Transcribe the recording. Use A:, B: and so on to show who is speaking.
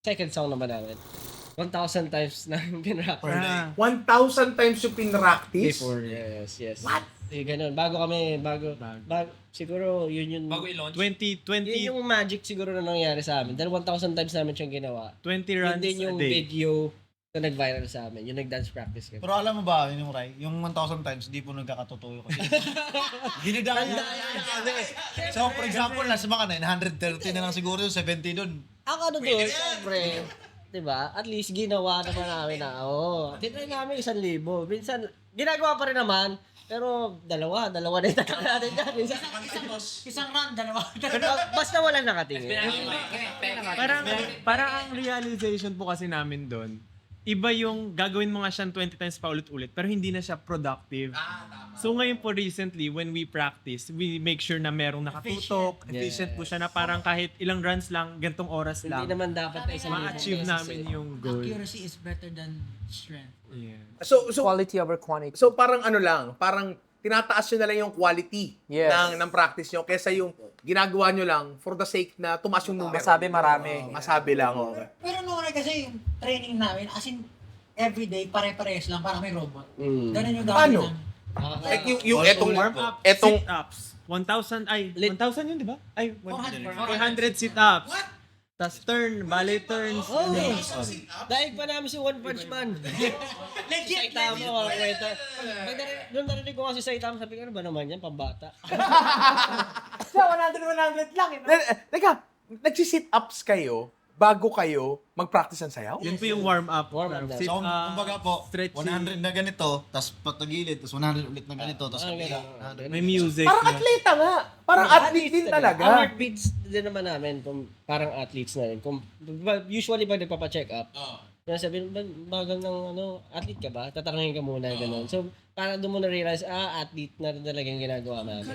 A: second song naman namin. 1,000 times na pinrap.
B: Per day.
C: 1,000 times yung pinractice?
A: Before, yes.
C: What?
A: Eh, ganun. Bago, siguro, yun
D: Bago i-launch?
B: 20
A: yun yung magic siguro na nangyari sa amin. Dahil 1,000 times namin siyang ginawa.
B: 20
A: Yun
B: runs
A: din yung
B: a day.
A: video na nag-viral sa amin. Yung nag-dance practice kami.
E: Pero alam mo ba, yun yung Ray, yung 1,000 times, di po nagkakatotoo kasi. Ginagaya niya. So, for example, nasa mga 930 na lang siguro yung 70 dun.
A: Ako doon, syempre. Diba? At least ginawa naman namin na, tinry namin 1,000. Minsan, ginagawa pa rin naman. Pero dalawa na yung tatang natin dyan.
F: Isang round, dalawa.
A: Basta walang nakatingin.
B: Parang ang realization po kasi namin doon, iba yung gagawin mo nga siyang 20 times pa ulit-ulit pero hindi na siya productive. So ngayon po recently, when we practice, we make sure na merong nakatutok, efficient po siya na parang kahit ilang runs lang, gantong oras
A: Hindi
B: lang,
A: naman dapat na 1,000.
B: ma-achieve namin yung goal.
F: Accuracy is better than strength.
B: Yeah.
C: So,
G: Quality over quantity.
C: so parang ano lang, parang tinataas nyo na lang yung quality
G: Yes.
C: ng practice nyo kesa yung ginagawa nyo lang for the sake na tumaas yung numero.
G: Masabi marami.
C: Masabi lang, okay.
F: Pero noon kasi yung training namin, as in, everyday, pare-parehas lang, parang may robot. Ganun yung
C: Paano?
F: namin.
C: Like yung etong
B: Warm-up,
C: etong
B: sit-ups. 1,000, 1,000 yun, di ba? Ay,
F: 400
B: sit-ups. Tapos turn, ballet turns.
A: Dahil pa namin si One Punch Man.
F: Legit,
A: Saitama, mga kwenta. Doon narinig ko kasi Saitama, sabi ko, ano ba naman yan, pambata.
G: Siya, 100 lang.
C: Teka, nagsi-sit ups kayo bago kayo mag-practice ng sayaw?
B: Yun po yung warm-up.
A: Warm-up na.
E: So, kumbaga po,
B: stretching.
E: 100 na ganito, tapos patagilid, tapos 100 ulit na ganito, tapos
B: May music.
C: Parang
B: no?
C: atleta nga. Parang athlete din
A: Ang
C: talaga.
A: heartbeats din naman namin, kung parang athletes na rin. Usually pag nagpapa-check up, sabihin, bagal ng athlete ka ba? Tatanungin ka muna, gano'n. So, parang doon mo na-realize, athlete na rin talaga yung ginagawa namin.